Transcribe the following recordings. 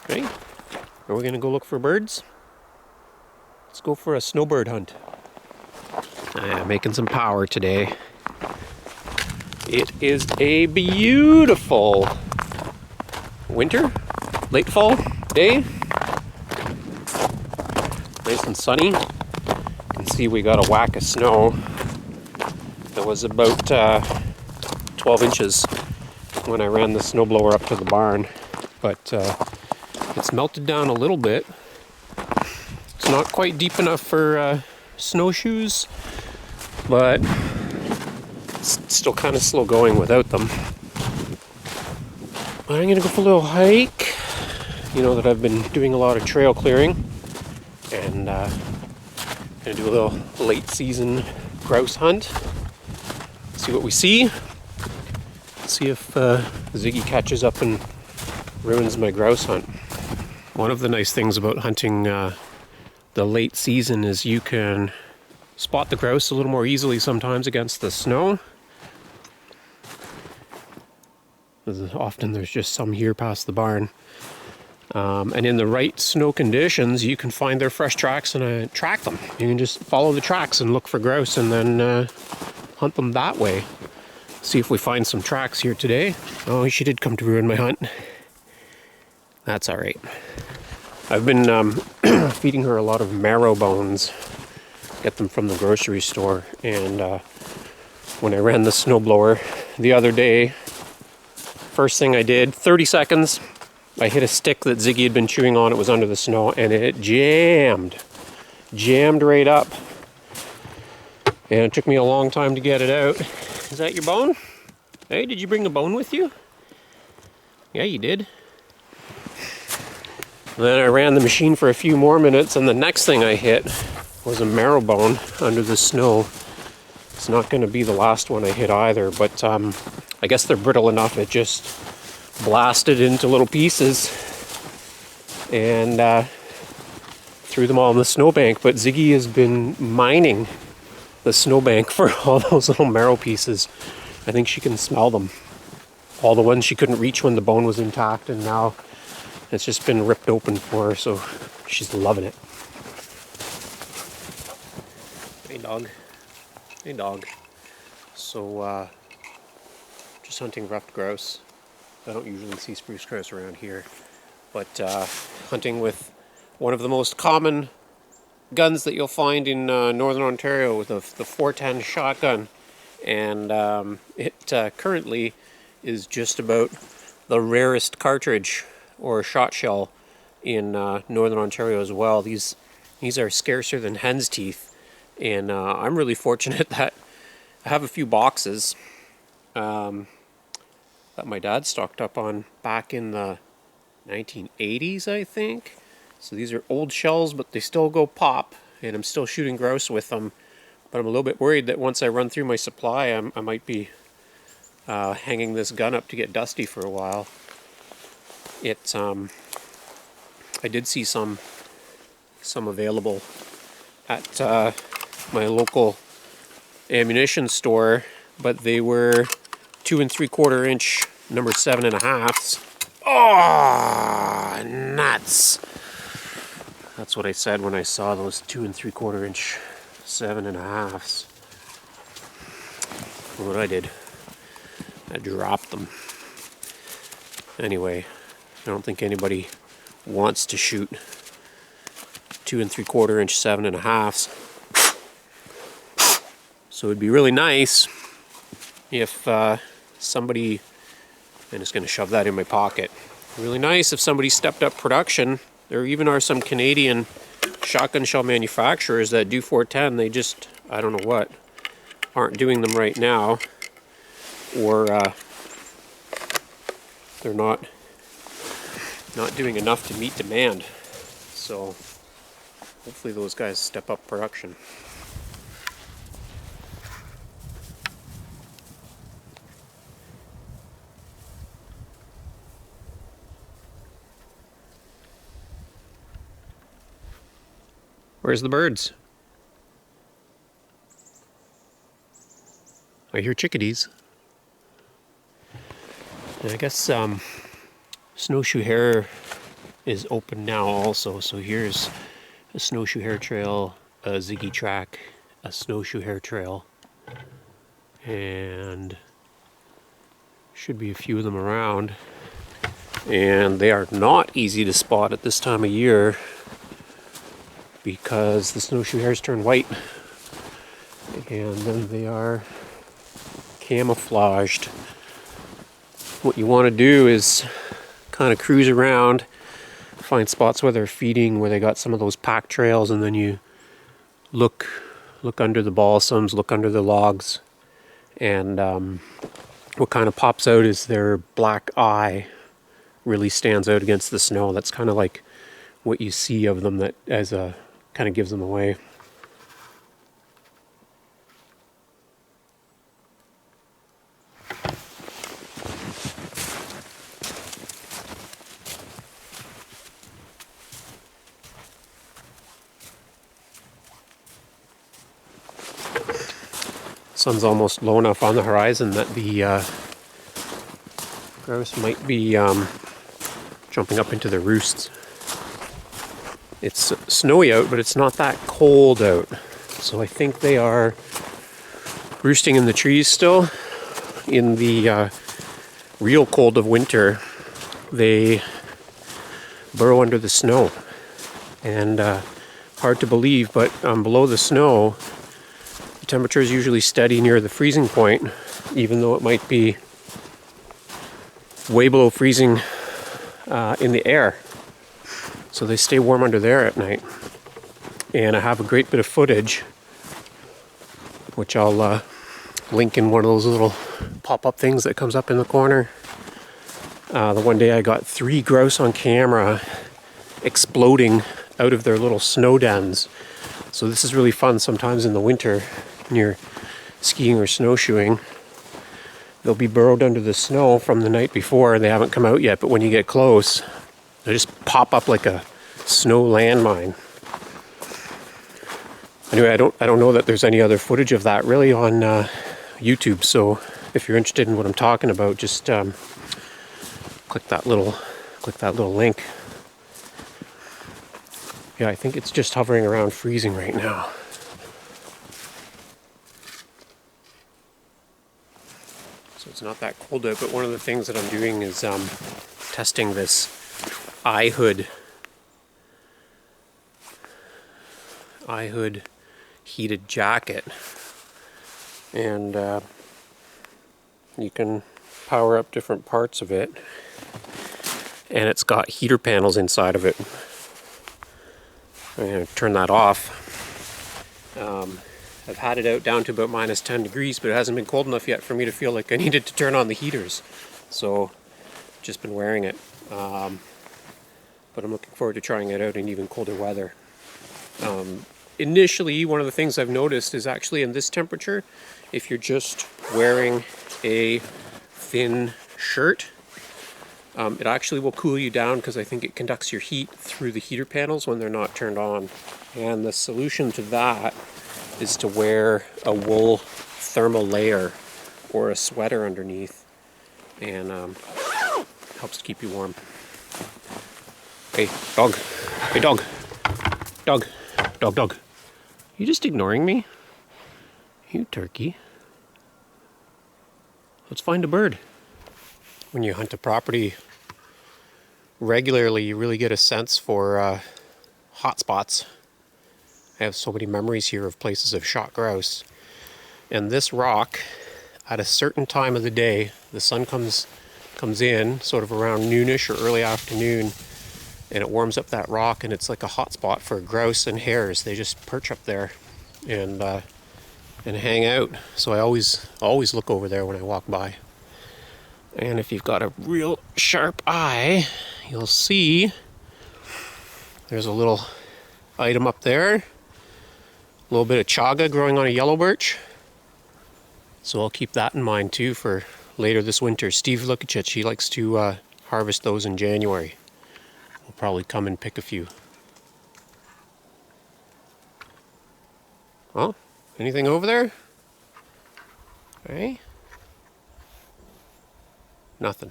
Okay, are we gonna go look for birds? Let's go for a snowbird hunt. Making some power today. It is a beautiful winter, late fall day. Nice and sunny. You can see we got a whack of snow. That was about 12 inches when I ran the snowblower up to the barn, but it's melted down a little bit. It's not quite deep enough for snowshoes, but it's still kind of slow going without them. But I'm gonna go for a little hike. You know that I've been doing a lot of trail clearing, and gonna do a little late season grouse hunt. See what we see. See if Ziggy catches up and ruins my grouse hunt. One of the nice things about hunting the late season is you can spot the grouse a little more easily sometimes against the snow. Often there's just some here past the barn. And in the right snow conditions, you can find their fresh tracks and track them. You can just follow the tracks and look for grouse and then hunt them that way. See if we find some tracks here today. Oh, she did come to ruin my hunt. That's all right. I've been feeding her a lot of marrow bones. Get them from the grocery store. And when I ran the snowblower the other day, first thing I did, 30 seconds, I hit a stick that Ziggy had been chewing on. It was under the snow, and it jammed right up. And it took me a long time to get it out. Is that your bone? Hey, did you bring a bone with you? Yeah, you did. Then I ran the machine for a few more minutes, and the next thing I hit was a marrow bone under the snow. It's not going to be the last one I hit either, but I guess they're brittle enough. It just blasted into little pieces and threw them all in the snowbank. But Ziggy has been mining the snowbank for all those little marrow pieces. I think she can smell them. All the ones she couldn't reach when the bone was intact, and now it's just been ripped open for her, so she's loving it. Hey dog. Hey dog. So just hunting ruffed grouse. I don't usually see spruce grouse around here, but hunting with one of the most common guns that you'll find in northern Ontario, with the 410 shotgun, and it currently is just about the rarest cartridge or shot shell in northern Ontario as well. These are scarcer than hen's teeth, and I'm really fortunate that I have a few boxes that my dad stocked up on back in the 1980s, I think. So these are old shells, but they still go pop, and I'm still shooting grouse with them. But I'm a little bit worried that once I run through my supply, I might be hanging this gun up to get dusty for a while. I did see some available at my local ammunition store, but they were 2 3/4 inch number 7.5s. Oh, nuts! That's what I said when I saw those 2 3/4 inch 7.5s. What I did, I dropped them. Anyway, I don't think anybody wants to shoot 2 3/4 inch 7.5s. So it'd be really nice if somebody, I'm just going to shove that in my pocket. Really nice if somebody stepped up production. There even are some Canadian shotgun shell manufacturers that do 410. They just, I don't know what, aren't doing them right now, or they're not doing enough to meet demand. So hopefully those guys step up production. Where's the birds? I hear chickadees. And I guess snowshoe hare is open now also. So here's a snowshoe hare trail, a ziggy track, a snowshoe hare trail, and should be a few of them around. And they are not easy to spot at this time of year because the snowshoe hares turn white and then they are camouflaged. What you want to do is kind of cruise around, find spots where they're feeding, where they got some of those pack trails, and then you look under the balsams, look under the logs, and what kind of pops out is their black eye really stands out against the snow. That's kind of like what you see of them, that as a kind of gives them away. Sun's almost low enough on the horizon that the grouse might be jumping up into their roosts. It's snowy out, but it's not that cold out. So I think they are roosting in the trees still. In the real cold of winter, they burrow under the snow. And hard to believe, but below the snow, the temperature is usually steady near the freezing point, even though it might be way below freezing in the air. So they stay warm under there at night. And I have a great bit of footage, which I'll link in one of those little pop-up things that comes up in the corner. The one day I got 3 grouse on camera exploding out of their little snow dens. So this is really fun sometimes in the winter when you're skiing or snowshoeing. They'll be burrowed under the snow from the night before. They haven't come out yet, but when you get close, they just pop up like a snow landmine. Anyway, I don't know that there's any other footage of that really on YouTube. So if you're interested in what I'm talking about, just click that little link. Yeah, I think it's just hovering around freezing right now. So it's not that cold out, but one of the things that I'm doing is testing this eye hood heated jacket. And you can power up different parts of it. And it's got heater panels inside of it. I'm going to turn that off. I've had it out down to about minus 10 degrees, but it hasn't been cold enough yet for me to feel like I needed to turn on the heaters. So, just been wearing it. But I'm looking forward to trying it out in even colder weather. Initially, one of the things I've noticed is actually in this temperature, if you're just wearing a thin shirt, it actually will cool you down because I think it conducts your heat through the heater panels when they're not turned on. And the solution to that is to wear a wool thermal layer or a sweater underneath, and helps to keep you warm. Hey, dog. Hey, dog. Dog. Dog, dog. You just ignoring me? You turkey. Let's find a bird. When you hunt a property regularly, you really get a sense for hot spots. I have so many memories here of places I've shot grouse. And this rock, at a certain time of the day, the sun comes in sort of around noonish or early afternoon, and it warms up that rock, and it's like a hot spot for grouse and hares. They just perch up there and hang out. So I always look over there when I walk by. And if you've got a real sharp eye, you'll see there's a little item up there. A little bit of chaga growing on a yellow birch. So I'll keep that in mind too for later this winter. Steve Lukachich, he likes to harvest those in January. We'll probably come and pick a few. Oh, anything over there? Hey? Nothing.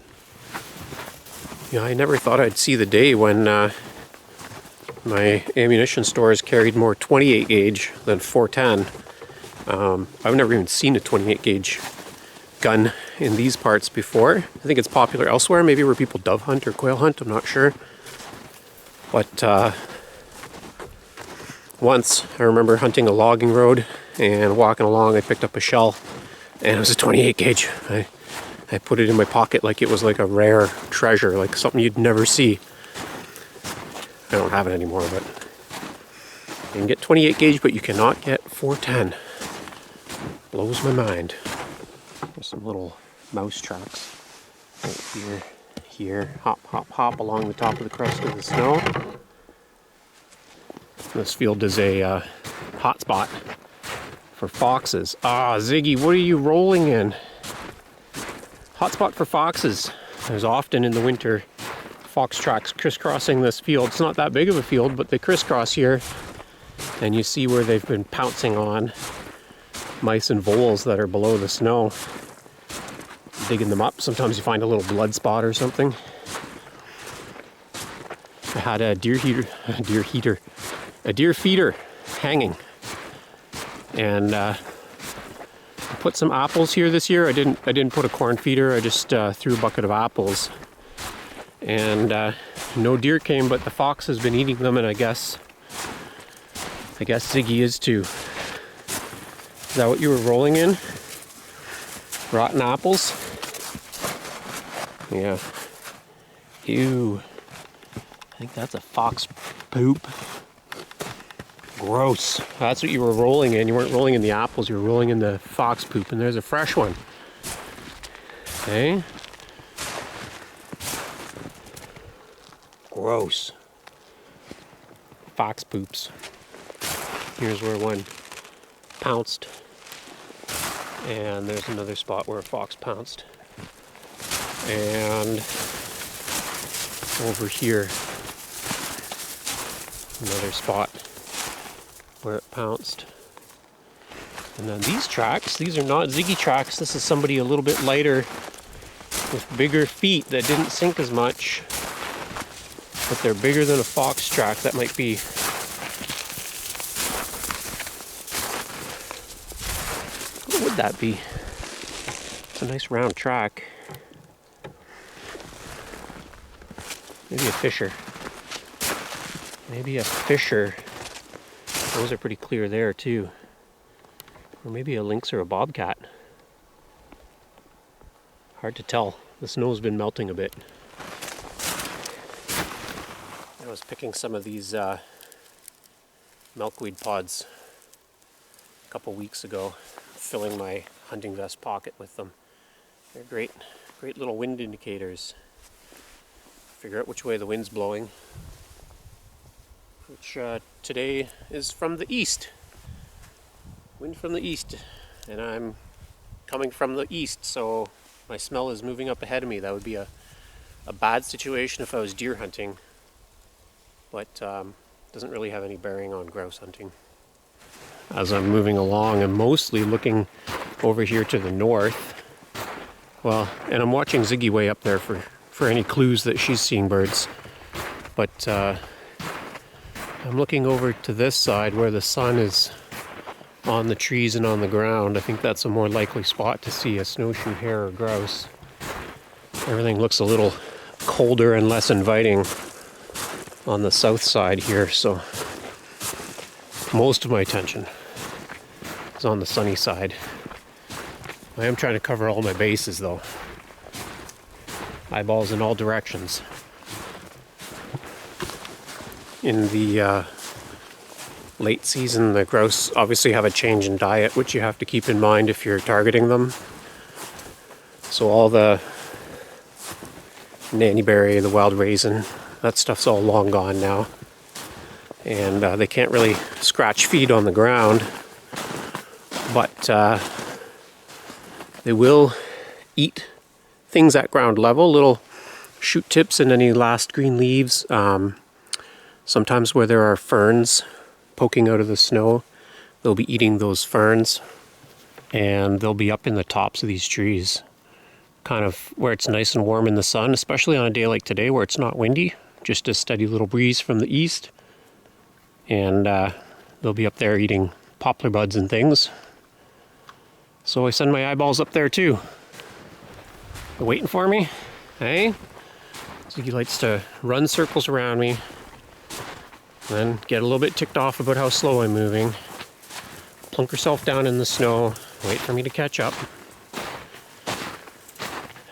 Yeah, I never thought I'd see the day when my ammunition stores carried more 28 gauge than 410. I've never even seen a 28 gauge gun in these parts before. I think it's popular elsewhere, maybe where people dove hunt or quail hunt, I'm not sure. But once I remember hunting a logging road and walking along, I picked up a shell and it was a 28 gauge. I put it in my pocket like it was like a rare treasure, like something you'd never see. I don't have it anymore, but you can get 28 gauge, but you cannot get 410. Blows my mind. There's some little mouse tracks right here. Hop, hop, hop along the top of the crust of the snow. This field is a hot spot for foxes. Ah, Ziggy, what are you rolling in? Hotspot for foxes. There's often in the winter fox tracks crisscrossing this field. It's not that big of a field, but they crisscross here. And you see where they've been pouncing on mice and voles that are below the snow. Digging them up. Sometimes you find a little blood spot or something. I had a deer feeder hanging. And I put some apples here this year. I didn't put a corn feeder. I just threw a bucket of apples, and no deer came, but the fox has been eating them, and I guess Ziggy is too. Is that what you were rolling in? Rotten apples? Yeah. Ew. I think that's a fox poop. Gross. That's what you were rolling in. You weren't rolling in the apples, you were rolling in the fox poop, and there's a fresh one. Okay. Gross. Fox poops. Here's where one pounced. And there's another spot where a fox pounced. And over here, another spot where it pounced. And then these tracks, these are not Ziggy tracks. This is somebody a little bit lighter with bigger feet that didn't sink as much, but they're bigger than a fox track. That might be, what would that be? It's a nice round track. Maybe a fisher. Maybe a fisher. Those are pretty clear there too. Or maybe a lynx or a bobcat. Hard to tell. The snow's been melting a bit. I was picking some of these milkweed pods a couple weeks ago, filling my hunting vest pocket with them. They're great little wind indicators. Figure out which way the wind's blowing. Which today is from the east. Wind from the east. And I'm coming from the east, so my smell is moving up ahead of me. That would be a bad situation if I was deer hunting. But doesn't really have any bearing on grouse hunting. As I'm moving along, I'm mostly looking over here to the north. Well, and I'm watching Ziggy way up there for any clues that she's seeing birds. But I'm looking over to this side where the sun is on the trees and on the ground. I think that's a more likely spot to see a snowshoe hare or grouse. Everything looks a little colder and less inviting on the south side here, so most of my attention is on the sunny side. I am trying to cover all my bases though. Eyeballs in all directions. In the late season, the grouse obviously have a change in diet, which you have to keep in mind if you're targeting them. So all the nannyberry, the wild raisin, that stuff's all long gone now. And they can't really scratch feed on the ground, but they will eat things at ground level, little shoot tips and any last green leaves. Sometimes where there are ferns poking out of the snow, they'll be eating those ferns, and they'll be up in the tops of these trees. kind of where it's nice and warm in the sun, especially on a day like today where it's not windy, just a steady little breeze from the east. And they'll be up there eating poplar buds and things. So I send my eyeballs up there too. They're waiting for me, hey? Ziggy likes to run circles around me, then get a little bit ticked off about how slow I'm moving, plunk herself down in the snow, wait for me to catch up,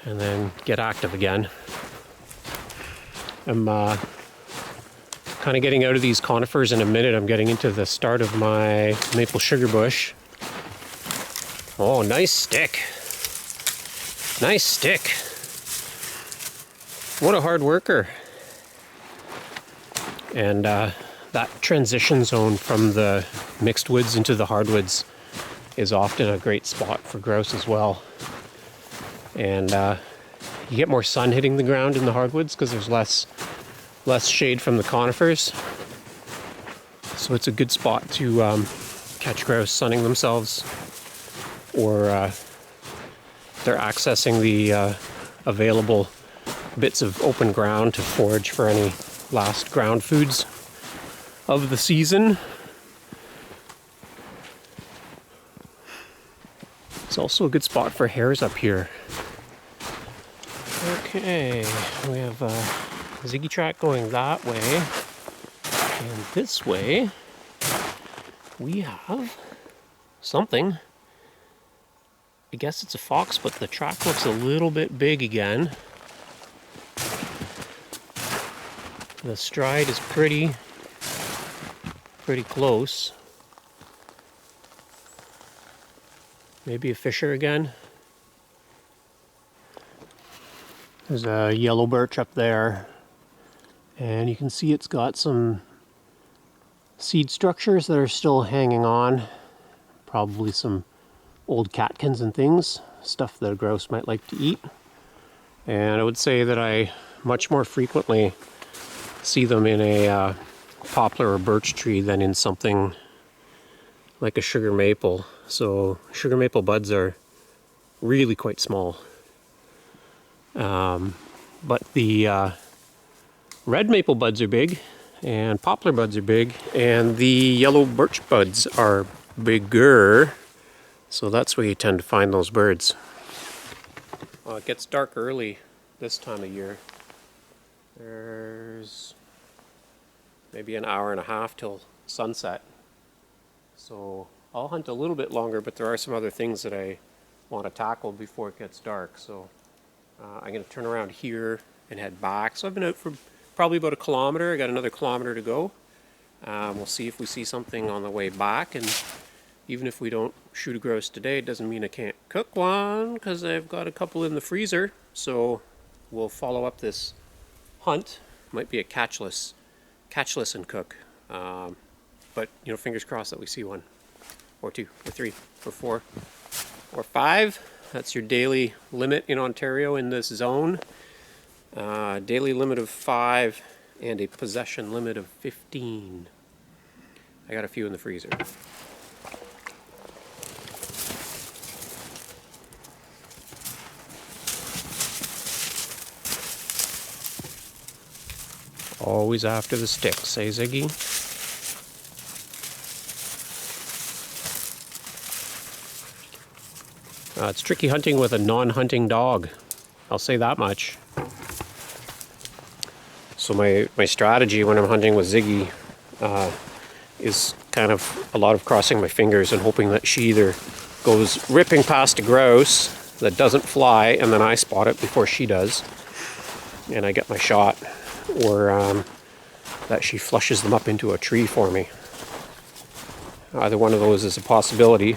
and then get active again. I'm kind of getting out of these conifers in a minute. I'm getting into the start of my maple sugar bush. Oh, nice stick. Nice stick. What a hard worker. And that transition zone from the mixed woods into the hardwoods is often a great spot for grouse as well. And you get more sun hitting the ground in the hardwoods because there's less shade from the conifers. So it's a good spot to catch grouse sunning themselves, or they're accessing the available bits of open ground to forage for any last ground foods of the season. It's also a good spot for hares up here. Okay, we have a ziggy track going that way, and this way we have something. I guess it's a fox, but the track looks a little bit big again. The stride is pretty close. Maybe a fisher again. There's a yellow birch up there, and you can see it's got some seed structures that are still hanging on. Probably some old catkins and things, stuff that a grouse might like to eat. And I would say that I much more frequently see them in a poplar or birch tree than in something like a sugar maple. So sugar maple buds are really quite small. But the red maple buds are big, and poplar buds are big, and the yellow birch buds are bigger. So that's where you tend to find those birds. Well, it gets dark early this time of year. There's maybe an hour and a half till sunset. So I'll hunt a little bit longer, but there are some other things that I want to tackle before it gets dark. So I'm going to turn around here and head back. So I've been out for probably about 1 kilometer. I got another kilometer to go. We'll see if we see something on the way back, and even if we don't shoot a grouse today, it doesn't mean I can't cook one, because I've got a couple in the freezer. So we'll follow up this hunt. Might be a catchless and cook. But, you know, fingers crossed that we see one, or 2, or 3, or 4, or 5. That's your daily limit in Ontario in this zone. Daily limit of 5 and a possession limit of 15. I got a few in the freezer. Always after the sticks, eh, Ziggy? It's tricky hunting with a non-hunting dog. I'll say that much. So my strategy when I'm hunting with Ziggy is kind of a lot of crossing my fingers and hoping that she either goes ripping past a grouse that doesn't fly, and then I spot it before she does, and I get my shot, or that she flushes them up into a tree for me. Either one of those is a possibility,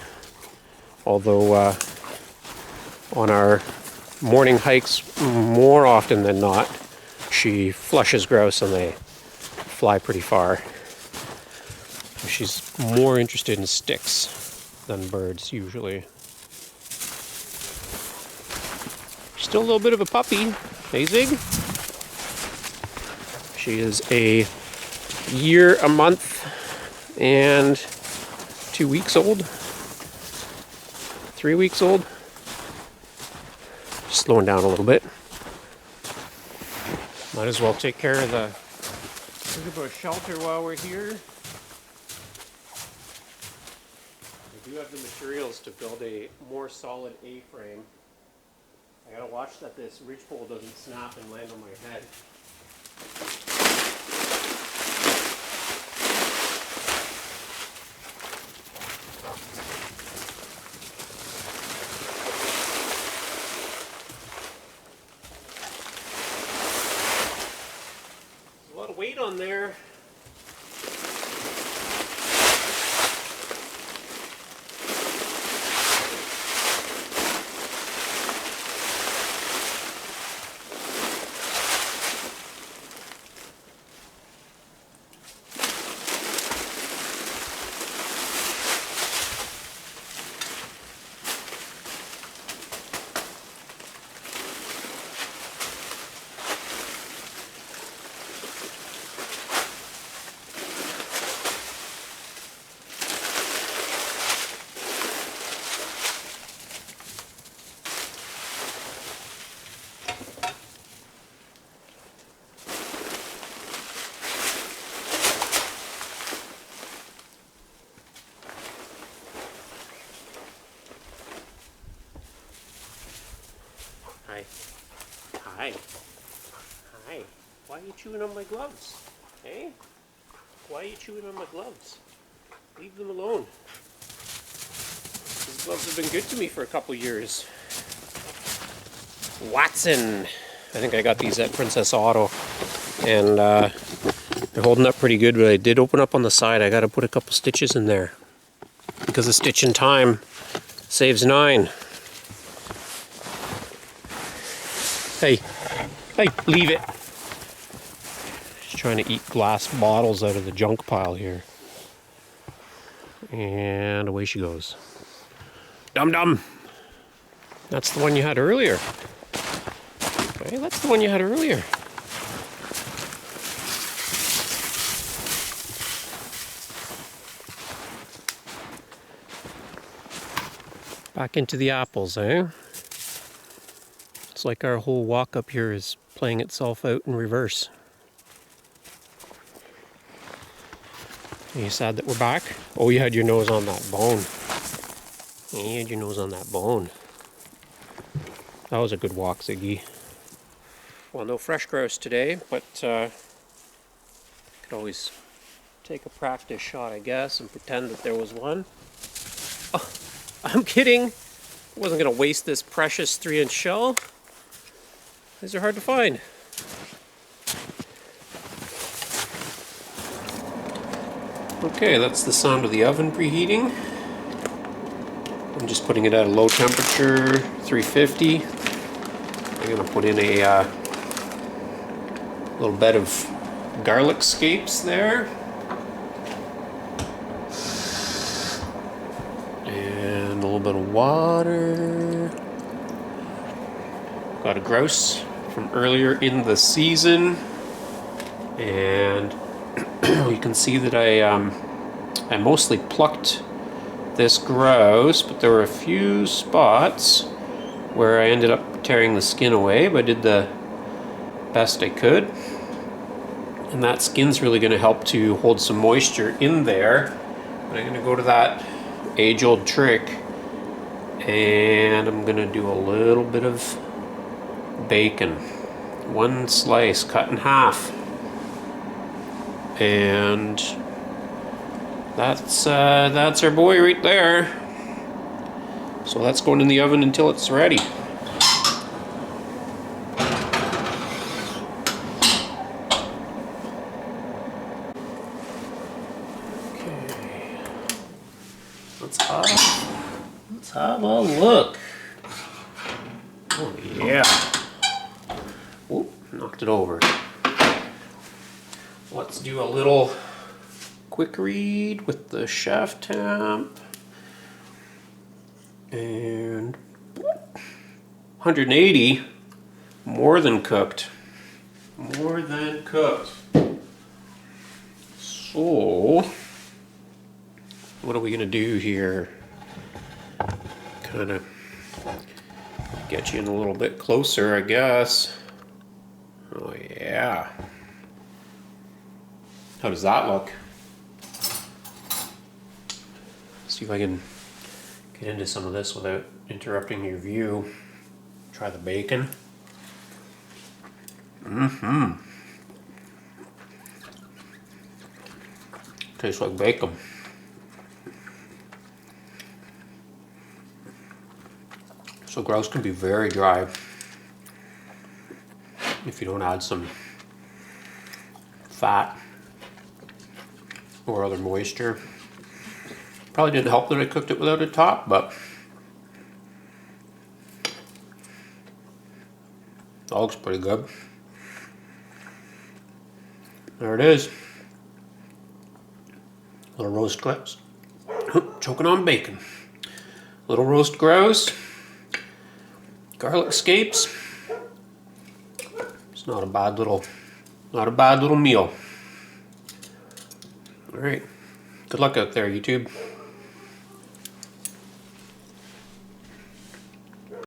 although on our morning hikes, more often than not, she flushes grouse and they fly pretty far. She's more interested in sticks than birds, usually. Still a little bit of a puppy, hey Zig? She is a year, a month, and 2 weeks old. 3 weeks old. slowing down a little bit. Might as well take care of the bit of a shelter while we're here. I do have the materials to build a more solid A-frame. I gotta watch that this ridgepole doesn't snap and land on my head. There's a lot of weight on there. Hi. Hi. Hi. Why are you chewing on my gloves? Hey? Why are you chewing on my gloves? Leave them alone. These gloves have been good to me for a couple years. Watson. I think I got these at Princess Auto. And they're holding up pretty good, but I did open up on the side. I got to put a couple stitches in there. Because a stitch in time saves 9. Hey, hey, leave it. She's trying to eat glass bottles out of the junk pile here. And away she goes. Dum-dum. That's the one you had earlier. Hey, that's the one you had earlier. Back into the apples, eh? It's like our whole walk up here is playing itself out in reverse. Are you sad that we're back? Oh, you had your nose on that bone. You had your nose on that bone. That was a good walk, Ziggy. Well, no fresh grouse today, but could always take a practice shot, I guess, and pretend that there was one. Oh, I'm kidding. I wasn't going to waste this precious 3-inch shell. These are hard to find. Okay, that's the sound of the oven preheating. I'm just putting it at a low temperature, 350. I'm going to put in a little bed of garlic scapes there. And a little bit of water. Got a grouse from earlier in the season, and you can see that I mostly plucked this grouse, but there were a few spots where I ended up tearing the skin away, but I did the best I could. And that skin's really going to help to hold some moisture in there. But I'm going to go to that age-old trick, and I'm going to do a little bit of bacon. 1 slice cut in half. And that's our boy right there. So that's going in the oven until it's ready. Okay. Let's have a look. Oh yeah. Whoop, knocked it over. Let's do a little quick read with the shaft temp. And 180, more than cooked. More than cooked. So, what are we gonna do here? Kind of Get you in a little bit closer, I guess. Oh yeah. How does that look? See if I can get into some of this without interrupting your view. Try the bacon. Tastes like bacon. So grouse can be very dry if you don't add some fat or other moisture. Probably didn't help that I cooked it without a top, but that looks pretty good. There it is. Little roast clips. Choking on bacon. Little roast grouse. Garlic scapes. It's not a bad little meal. All right. Good luck out there, YouTube.